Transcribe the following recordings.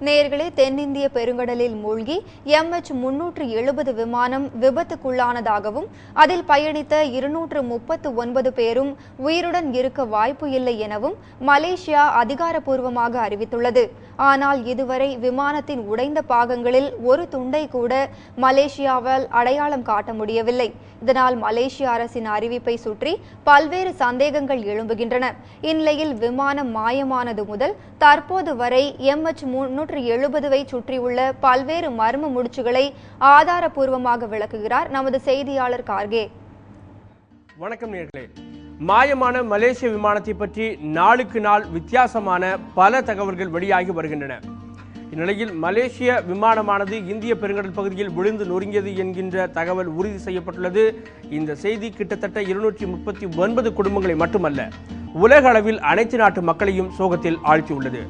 நேயர்களே, தென்னிந்திய பெருங்கடலில் மூழ்கி MH370 விமானம் விபத்துக்குள்ளானதாகவும் அதில் பயணித்த 239 பேரும் உயிருடன் இருக்க வாய்ப்பு இல்லை எனவும் மலேசியா அதிகாரப்பூர்வமாக அறிவித்துள்ளது. ஆனால் இதுவரை விமானத்தின் உடைந்த பாகங்களில் ஒரு துண்டை கூட மலேசியாவால் அடையாளம் காட்ட முடியவில்லை. இதனால் மலேசிய அரசின் அறிவிப்பை சுற்றி பல்வேறு சந்தேகங்கள் எழும்புகின்றன. இந்நிலையில் விமானம் மாயமானது முதல் தற்போது வரை MH370 சுற்றியுள்ள பல்வேறு மர்ம முடிச்சுகளை ஆதாரப்பூர்வமாக விளக்குகிறார் நமது செய்தியாளர் கார்கே. வணக்கம் நேயர்களே. மாயமான மலேசிய விமானத்தை பற்றி நாளுக்கு நாள் வித்தியாசமான பல தகவல்கள் வெளியாகி வருகின்றன. இந்நிலையில் மலேசிய விமானமானது இந்திய பெருங்கடல் பகுதியில் விழுந்து நொறுங்கியது என்கின்ற தகவல் உறுதி செய்யப்பட்டுள்ளது. இந்த செய்தி கிட்டத்தட்ட 239 குடும்பங்களை மட்டுமல்ல, உலக அளவில் அனைத்து நாட்டு மக்களையும் சோகத்தில் ஆழ்த்தியுள்ளது.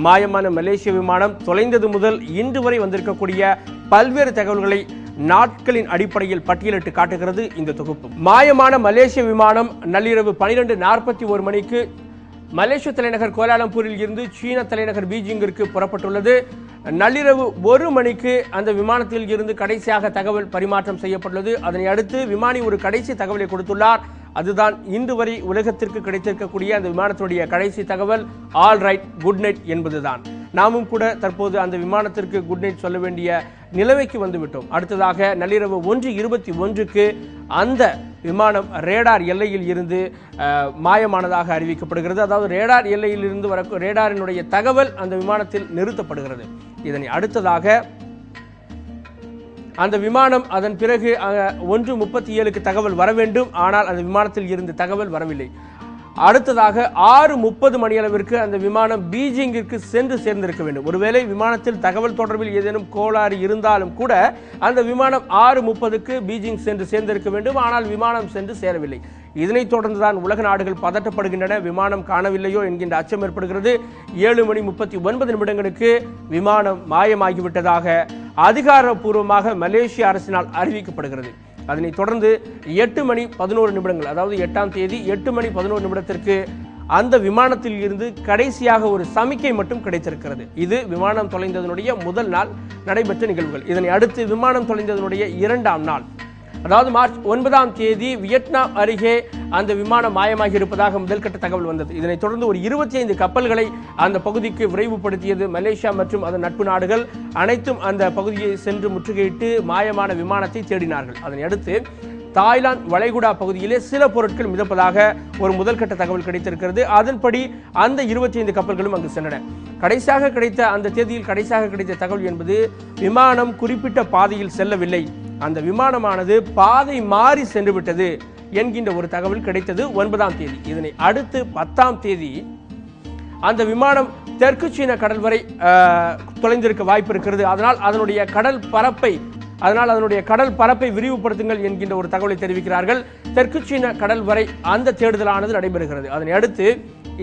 மாயமான மலேசிய விமானம் தொலைந்தது முதல் இன்று வரை வந்திருக்கக்கூடிய பல்வேறு தகவல்களை நாட்களின் அடிப்படையில் பட்டியலிட்டு காட்டுகிறது இந்த தொகுப்பு. மாயமான மலேசிய விமானம் நள்ளிரவு 12:41 மணிக்கு மலேசிய தலைநகர் கோலாலம்பூரில் இருந்து சீன தலைநகர் பீஜிங்கிற்கு புறப்பட்டுள்ளது. நள்ளிரவு 1 மணிக்கு அந்த விமானத்தில் இருந்து கடைசியாக தகவல் பரிமாற்றம் செய்யப்பட்டுள்ளது. அதனை அடுத்து விமானி ஒரு கடைசி தகவலை கொடுத்துள்ளார். அதுதான் இன்று வரை உலகத்திற்கு கிடைத்திருக்கக்கூடிய அந்த விமானத்துடைய கடைசி தகவல், ஆல் ரைட், குட் நைட் என்பதுதான். நாமும் கூட தற்போது அந்த விமானத்திற்கு குட் நைட் சொல்ல வேண்டிய நிலைமைக்கு வந்துவிட்டோம். அடுத்ததாக நள்ளிரவு 1:21க்கு அந்த விமானம் ரேடார் எல்லையில் இருந்து மாயமானதாக அறிவிக்கப்படுகிறது. அதாவது ரேடார் எல்லையில் இருந்து ரேடாரினுடைய தகவல் அந்த விமானத்தில் நிறுத்தப்படுகிறது. இதனை அடுத்ததாக அந்த விமானம் அதன் பிறகு 1:37க்கு தகவல் வர வேண்டும். ஆனால் அந்த விமானத்தில் இருந்து தகவல் வரவில்லை. அடுத்ததாக 6:30 மணி அளவிற்கு அந்த விமானம் பீஜிங்கிற்கு சென்று சேர்ந்திருக்க வேண்டும். ஒருவேளை விமானத்தில் தகவல் தொடர்பில் ஏதேனும் கோளாறு இருந்தாலும் கூட அந்த விமானம் 6:30க்கு பீஜிங் சென்று சேர்ந்திருக்க வேண்டும். ஆனால் விமானம் சென்று சேரவில்லை. இதனைத் தொடர்ந்துதான் உலக நாடுகள் பதட்டப்படுகின்றன. விமானம் காணவில்லையோ என்கின்ற அச்சம் ஏற்படுகிறது. 7:39 விமானம் மாயமாகிவிட்டதாக அதிகாரப்பூர்வமாக மலேசிய அரசினால் அறிவிக்கப்படுகிறது. அதனைத் தொடர்ந்து 8:11 அதாவது 8ஆம் தேதி 8:11 அந்த விமானத்தில் இருந்து கடைசியாக ஒரு சமிக்கை மட்டும் கிடைத்திருக்கிறது. இது விமானம் தொலைந்ததனுடைய முதல் நாள் நடைபெற்ற நிகழ்வுகள். இதனை அடுத்து விமானம் தொலைந்ததனுடைய 2ஆம் நாள், அதாவது மார்ச் 9ஆம் தேதி வியட்நாம் அருகே அந்த விமானம் மாயமாகி இருப்பதாக முதல்கட்ட தகவல் வந்தது. இதனைத் தொடர்ந்து ஒரு 25 கப்பல்களை அந்த பகுதிக்கு விரைவுபடுத்தியது மலேசியா மற்றும் அதன் நட்பு நாடுகள். அனைத்தும் அந்த பகுதியை சென்று முற்றுகையிட்டு மாயமான விமானத்தை தேடினார்கள். அதனை அடுத்து தாய்லாந்து வளைகுடா பகுதியிலே சில பொருட்கள் மிதப்பதாக ஒரு முதல்கட்ட தகவல் கிடைத்திருக்கிறது. அதன்படி அந்த 25 கப்பல்களும் அங்கு சென்றன. கடைசியாக கிடைத்த அந்த தேதியில் கடைசியாக கிடைத்த தகவல் என்பது விமானம் குறிப்பிட்ட பாதையில் செல்லவில்லை, அந்த விமானமானது பாதை மாறி சென்று விட்டது என்கின்ற ஒரு தகவல் கிடைத்தது 9ஆம் தேதி. இதனை அடுத்து 10ஆம் தேதி அந்த விமானம் தெற்கு சீன கடல் வரை தொலைந்திருக்க வாய்ப்பு இருக்கிறது. அதனால் அதனுடைய கடல் பரப்பை விரிவுபடுத்துங்கள் என்கின்ற ஒரு தகவலை தெரிவிக்கிறார்கள். தெற்கு சீன கடல் வரை அந்த தேடுதலானது நடைபெறுகிறது. அதனை அடுத்து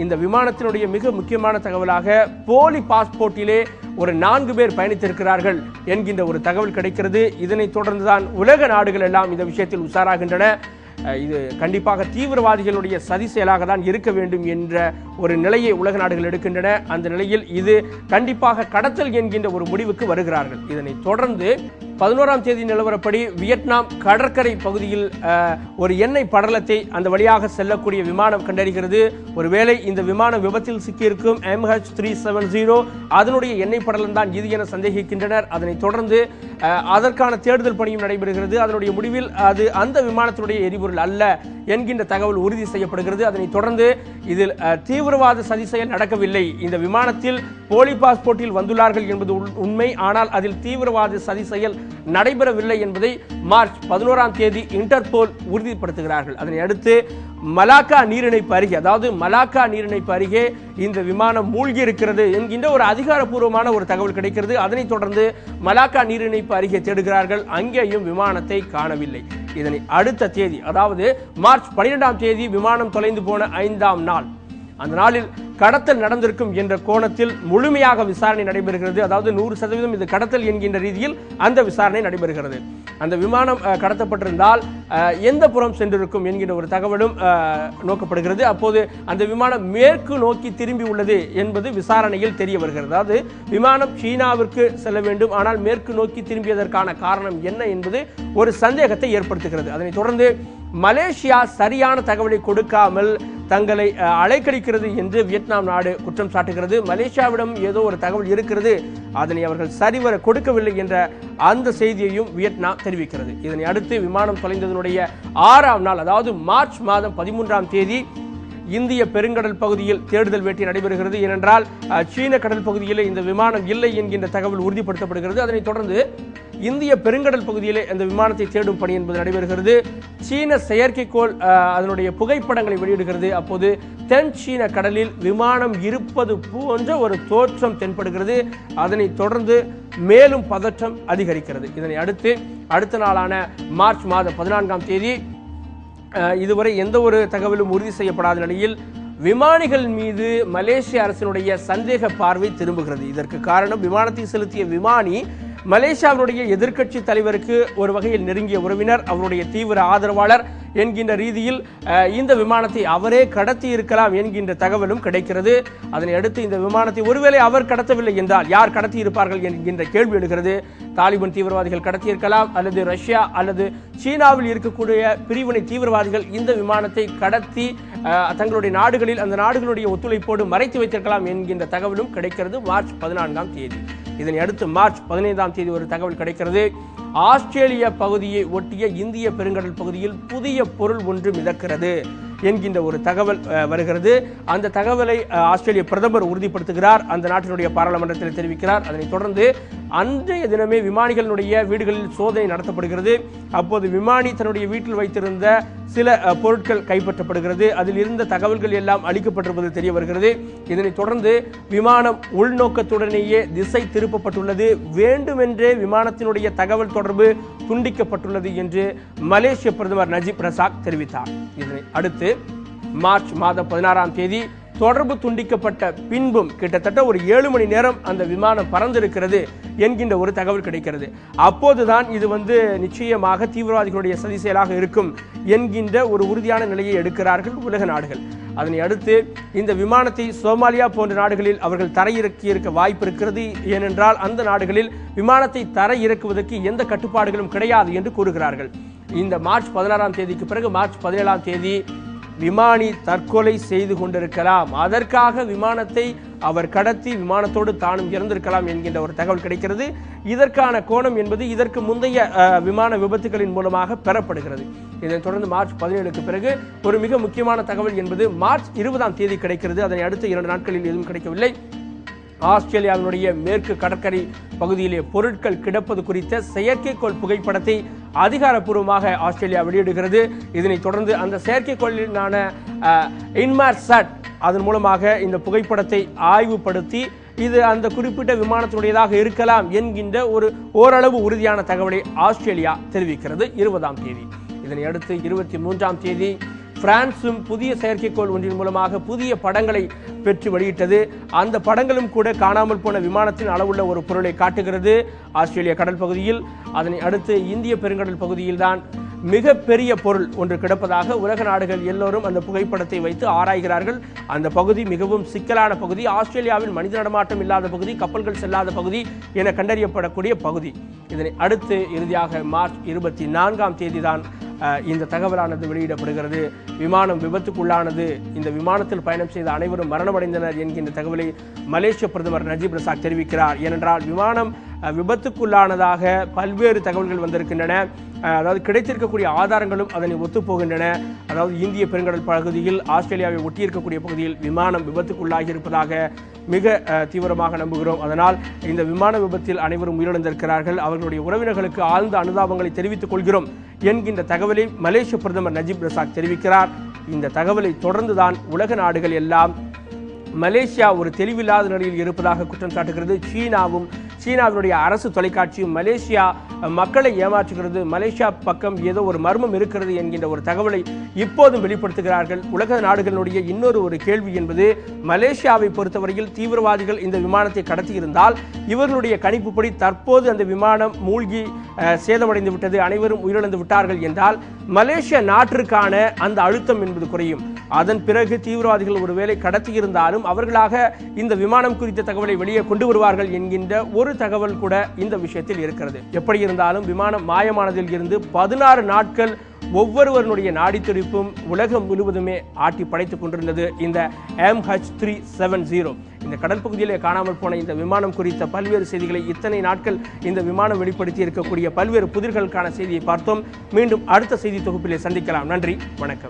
இந்த விமானத்தினுடைய மிக முக்கியமான தகவலாக போலி பாஸ்போர்ட்டிலே ஒரு 4 பேர் பயணித்திருக்கிறார்கள் என்கின்ற ஒரு தகவல் கிடைக்கிறது. இதனைத் தொடர்ந்துதான் உலக நாடுகள் எல்லாம் இந்த விஷயத்தில் உஷாராகின்றன. இது கண்டிப்பாக தீவிரவாதிகளுடைய சதி செயலாக தான் இருக்க வேண்டும் என்ற ஒரு நிலையை உலக நாடுகள் எடுக்கின்றன. அந்த நிலையில் இது கண்டிப்பாக கடத்தல் என்கின்ற ஒரு முடிவுக்கு வருகிறார்கள். இதனைத் தொடர்ந்து 11ஆம் தேதி நிலவரப்படி வியட்நாம் கடற்கரை பகுதியில் ஒரு எண்ணெய் படலத்தை அந்த வழியாக செல்லக்கூடிய விமானம் கண்டறிகிறது. ஒருவேளை இந்த விமானம் விபத்தில் சிக்கியிருக்கும் MH370 அதனுடைய எண்ணெய் படலம் தான் இது என சந்தேகிக்கின்றனர். அதனைத் தொடர்ந்து அதற்கான தேடுதல் பணியும் நடைபெறுகிறது. அதனுடைய முடிவில் அது அந்த விமானத்தினுடைய எரிபொருள் அல்ல என்கின்ற தகவல் உறுதி செய்யப்படுகிறது. அதனைத் தொடர்ந்து இதில் தீவிரவாத சதி செயல் நடக்கவில்லை, இந்த விமானத்தில் போலி பாஸ்போர்ட்டில் வந்துள்ளார்கள் என்பது உண்மை, ஆனால் அதில் தீவிரவாத சதி செயல் நடைபெறவில்லை என்பதை மார்ச் 11ஆம் தேதி இன்டர்போல் உறுதிப்படுத்துகிறார்கள். அதனை அடுத்து மலாக்கா நீரிணைப்பு அருகே, அதாவது மலாக்கா நீரிணைப்பு அருகே இந்த விமானம் மூழ்கி இருக்கிறது என்கின்ற ஒரு அதிகாரப்பூர்வமான ஒரு தகவல் கிடைக்கிறது. அதனைத் தொடர்ந்து மலாக்கா நீரிணைப்பு அருகே தேடுகிறார்கள். அங்கேயும் விமானத்தை காணவில்லை. இதனை அடுத்த தேதி, அதாவது மார்ச் 12ஆம் தேதி விமானம் தொலைந்து போன 5ஆம் நாள், அந்த நாளில் கடத்தல் நடந்திருக்கும் என்ற கோணத்தில் முழுமையாக விசாரணை நடைபெறுகிறது. அதாவது 100% இது கடத்தல் என்கின்ற ரீதியில் அந்த விசாரணை நடைபெறுகிறது. அந்த விமானம் கடத்தப்பட்டிருந்தால் எந்த புறம் சென்றிருக்கும் என்கின்ற ஒரு தகவலும் நோக்கப்படுகிறது. அப்போது அந்த விமானம் மேற்கு நோக்கி திரும்பி உள்ளது என்பது விசாரணையில் தெரிய வருகிறது. அதாவது விமானம் சீனாவிற்கு செல்ல வேண்டும், ஆனால் மேற்கு நோக்கி திரும்பியதற்கான காரணம் என்ன என்பது ஒரு சந்தேகத்தை ஏற்படுத்துகிறது. அதனைத் தொடர்ந்து மலேசியா சரியான தகவலை கொடுக்காமல் தங்களை அலைக்கழிக்கிறது என்று வியட்நாம் நாடு குற்றம் சாட்டுகிறது. மலேசியாவிடம் ஏதோ ஒரு தகவல் இருக்கிறது, அதனை அவர்கள் சரிவர கொடுக்கவில்லை என்ற அந்த செய்தியையும் வியட்நாம் தெரிவிக்கிறது. இதனை அடுத்து விமானம் தொலைந்ததனுடைய 6ஆம் நாள், அதாவது மார்ச் மாதம் 13ஆம் தேதி இந்திய பெருங்கடல் பகுதியில் தேடுதல் வேட்டை நடைபெறுகிறது. ஏனென்றால் சீன கடல் பகுதியிலே இந்த விமானம் இல்லை என்கின்ற தகவல் உறுதிப்படுத்தப்படுகிறது. அதனைத் தொடர்ந்து இந்திய பெருங்கடல் பகுதியிலே அந்த விமானத்தை தேடும் பணி என்பது நடைபெறுகிறது. சீன செயற்கைக்கோள் அதனுடைய புகைப்படங்களை வெளியிடுகிறது. அப்போது தென் சீன கடலில் விமானம் இருப்பது போன்ற ஒரு தோற்றம் தென்படுகிறது. அதனைத் தொடர்ந்து மேலும் பதற்றம் அதிகரிக்கிறது. இதனை அடுத்து அடுத்த நாளான மார்ச் மாதம் 14ஆம் தேதி இதுவரை எந்த ஒரு தகவலும் உறுதி செய்யப்படாத நிலையில் விமானிகள் மீது மலேசிய அரசினுடைய சந்தேக பார்வை திரும்புகிறது. இதற்கு காரணம் விமானத்தை செலுத்திய விமானி மலேசியாவினுடைய எதிர்க்கட்சி தலைவருக்கு ஒரு வகையில் நெருங்கிய உறவினர், அவருடைய தீவிர ஆதரவாளர் என்கின்ற ரீதியில் இந்த விமானத்தை அவரே கடத்தி இருக்கலாம் என்கின்ற தகவலும் கிடைக்கிறது. அதனை அடுத்து இந்த விமானத்தை ஒருவேளை அவர் கடத்தவில்லை என்றால் யார் கடத்தி இருப்பார்கள் என்கின்ற கேள்வி எழுகிறது. தாலிபான் தீவிரவாதிகள் கடத்தியிருக்கலாம், அல்லது ரஷ்யா அல்லது சீனாவில் இருக்கக்கூடிய பிரிவினை தீவிரவாதிகள் இந்த விமானத்தை கடத்தி தங்களுடைய நாடுகளில் அந்த நாடுகளுடைய ஒத்துழைப்போடு மறைத்து வைத்திருக்கலாம் என்கின்ற தகவலும் கிடைக்கிறது மார்ச் 14ஆம் தேதி. இதனை அடுத்து மார்ச் 15ஆம் தேதி ஒரு தகவல் கிடைக்கிறது. ஆஸ்திரேலிய பகுதியை ஒட்டிய இந்திய பெருங்கடல் பகுதியில் புதிய பொருள் ஒன்று மிதக்கிறது என்கின்ற ஒரு தகவல் வருகிறது. அந்த தகவலை ஆஸ்திரேலிய பிரதமர் உறுதிப்படுத்துகிறார், அந்த நாட்டினுடைய பாராளுமன்றத்தில் தெரிவிக்கிறார். அதனைத் தொடர்ந்து அன்றைய தினமே விமானிகளுடைய வீடுகளில் சோதனை நடத்தப்படுகிறது. அப்போது விமானி தன்னுடைய வீட்டில் வைத்திருந்த சில பொருட்கள் கைப்பற்றப்படுகிறது. அதில் இருந்த தகவல்கள் எல்லாம் அளிக்கப்பட்டிருப்பது தெரிய வருகிறது. இதனைத் தொடர்ந்து விமானம் உள்நோக்கத்துடனேயே திசை திருப்பப்பட்டுள்ளது, வேண்டுமென்றே விமானத்தினுடைய தகவல் தொடர்பு துண்டிக்கப்பட்டுள்ளது என்று மலேசிய பிரதமர் நஜீப் ரசாக் தெரிவித்தார். இதனை அடுத்து மார்ச் மாதம் 16ஆம் தேதி தொடர்பு துண்டிக்கப்பட்ட பின்பும் கிட்டத்தட்ட ஒரு 7 மணி நேரம் அந்த விமானம் பறந்திருக்கிறது என்கின்ற ஒரு தகவல் கிடைக்கிறது. அப்போதுதான் இது நிச்சயமாக தீவிரவாதிகளுடைய சதி செயலாக இருக்கும் என்கின்ற ஒரு உறுதியான நிலையை எடுக்கிறார்கள் உலக நாடுகள். அதனை அடுத்து இந்த விமானத்தை சோமாலியா போன்ற நாடுகளில் அவர்கள் தரையிறக்கியிருக்க வாய்ப்பு இருக்கிறது. ஏனென்றால் அந்த நாடுகளில் விமானத்தை தரையிறக்குவதற்கு எந்த கட்டுப்பாடுகளும் கிடையாது என்று கூறுகிறார்கள். இந்த மார்ச் 16ஆம் தேதிக்கு பிறகு மார்ச் 17ஆம் தேதி விமானி தற்கொலை செய்து கொண்டிருக்கலாம், அதற்காக விமானத்தை அவர் கடத்தி விமானத்தோடு தானும் இறந்திருக்கலாம் என்கின்ற ஒரு தகவல் கிடைக்கிறது. இதற்கான கோணம் என்பது இதற்கு முந்தைய விமான விபத்துகளின் மூலமாக பெறப்படுகிறது. இதனைத் தொடர்ந்து மார்ச் 17க்கு பிறகு ஒரு மிக முக்கியமான தகவல் என்பது மார்ச் 20ஆம் தேதி கிடைக்கிறது. அதனை அடுத்த 2 நாட்களில் எதுவும் கிடைக்கவில்லை. ஆஸ்திரேலியாவினுடைய மேற்கு கடற்கரை பகுதியிலே பொருட்கள் கிடப்பது குறித்த செயற்கைக்கோள் புகைப்படத்தை அதிகாரப்பூர்வமாக ஆஸ்திரேலியா வெளியிடுகிறது. இதனைத் தொடர்ந்து அந்த செயற்கைக்கோளிலான இன்மார்சாட் அதன் மூலமாக இந்த புகைப்படத்தை ஆய்வுபடுத்தி இது அந்த குறிப்பிட்ட விமானத்தினுடையதாக இருக்கலாம் என்கின்ற ஓரளவு உறுதியான தகவலை ஆஸ்திரேலியா தெரிவிக்கிறது 20ஆம் தேதி. இதனை அடுத்து 23ஆம் தேதி பிரான்சும் புதிய செயற்கைக்கோள் ஒன்றின் மூலமாக புதிய படங்களை பெற்று வெளியிட்டது. அந்த படங்களும் கூட காணாமல் போன விமானத்தின் அளவுள்ள ஒரு பொருளை காட்டுகிறது ஆஸ்திரேலிய கடல் பகுதியில். அதனை அடுத்து இந்திய பெருங்கடல் பகுதியில் தான் மிக பெரிய பொருள் ஒன்று கிடப்பதாக உலக நாடுகள் எல்லோரும் அந்த புகைப்படத்தை வைத்து ஆராய்கிறார்கள். அந்த பகுதி மிகவும் சிக்கலான பகுதி, ஆஸ்திரேலியாவில் மனித நடமாட்டம் இல்லாத பகுதி, கப்பல்கள் செல்லாத பகுதி என கண்டறியப்படக்கூடிய பகுதி. இதனை அடுத்து இறுதியாக மார்ச் 24ஆம் தேதி தான் இந்த தகவலானது வெளியிடப்படுகிறது. விமானம் விபத்துக்குள்ளானது, இந்த விமானத்தில் பயணம் செய்த அனைவரும் மரணமடைந்தனர் என்கின்ற தகவலை மலேசிய பிரதமர் நஜீப் ரசாக் தெரிவிக்கிறார். ஏனென்றால் விமானம் விபத்துக்குள்ளானதாக பல்வேறு தகவல்கள் வந்திருக்கின்றன. அதாவது கிடைத்திருக்கக்கூடிய ஆதாரங்களும் அதனை ஒத்துப்போகின்றன. அதாவது இந்திய பெருங்கடல் பகுதியில் ஆஸ்திரேலியாவை ஒட்டியிருக்கக்கூடிய பகுதியில் விமானம் விபத்துக்குள்ளாகி இருப்பதாக மிக தீவிரமாக நம்புகிறோம். அதனால் இந்த விமான விபத்தில் அனைவரும் உயிரிழந்திருக்கிறார்கள், அவர்களுடைய உறவினர்களுக்கு ஆழ்ந்த அனுதாபங்களை தெரிவித்துக் கொள்கிறோம் என்கின்ற தகவலை மலேசிய பிரதமர் நஜீப் ரசாக் தெரிவிக்கிறார். இந்த தகவலை தொடர்ந்துதான் உலக நாடுகள் எல்லாம் மலேசியா ஒரு தெளிவில்லாத நிலையில் இருப்பதாக குற்றம் சாட்டுகிறது. சீனாவும் சீனாவினுடைய அரசு தொலைக்காட்சியும் மலேசியா மக்களை ஏமாற்றுகிறது, மலேசியா பக்கம் ஏதோ ஒரு மர்மம் இருக்கிறது என்கின்ற ஒரு தகவலை இப்போதும் வெளிப்படுத்துகிறார்கள். உலக நாடுகளுடைய இன்னொரு கேள்வி என்பது, மலேசியாவை பொறுத்தவரையில் தீவிரவாதிகள் இந்த விமானத்தை கடத்தியிருந்தால் இவர்களுடைய கணிப்புப்படி தற்போது அந்த விமானம் மூழ்கி சேதமடைந்து விட்டது, அனைவரும் உயிரிழந்து விட்டார்கள் என்றால் மலேசிய நாட்டிற்கான அந்த அழுத்தம் என்பது குறையும். அதன் பிறகு தீவிரவாதிகள் ஒருவேளை கடத்தியிருந்தாலும் அவர்களாக இந்த விமானம் குறித்த தகவலை வெளியே கொண்டு வருவார்கள் என்கின்ற ஒரு தகவல் கூட இந்த விஷயத்தில் இருக்கிறது. எப்படி இருந்தாலும் விமானம் மாயமானதில் இருந்து 16 நாட்கள் ஒவ்வொருவருடைய நாடித்துடிப்பும் உலகம் முழுவதுமே ஆட்டி படைத்துக் கொண்டிருந்தது இந்த MH370. இந்த கடல் பகுதியிலே காணாமல் போன இந்த விமானம் குறித்த பல்வேறு செய்திகளை இத்தனை நாட்கள் இந்த விமானம் வெளிப்படுத்தி இருக்கக்கூடிய பல்வேறு புதிர்களுக்கான செய்தியை பார்த்தோம். மீண்டும் அடுத்த செய்தி தொகுப்பிலே சந்திக்கலாம். நன்றி, வணக்கம்.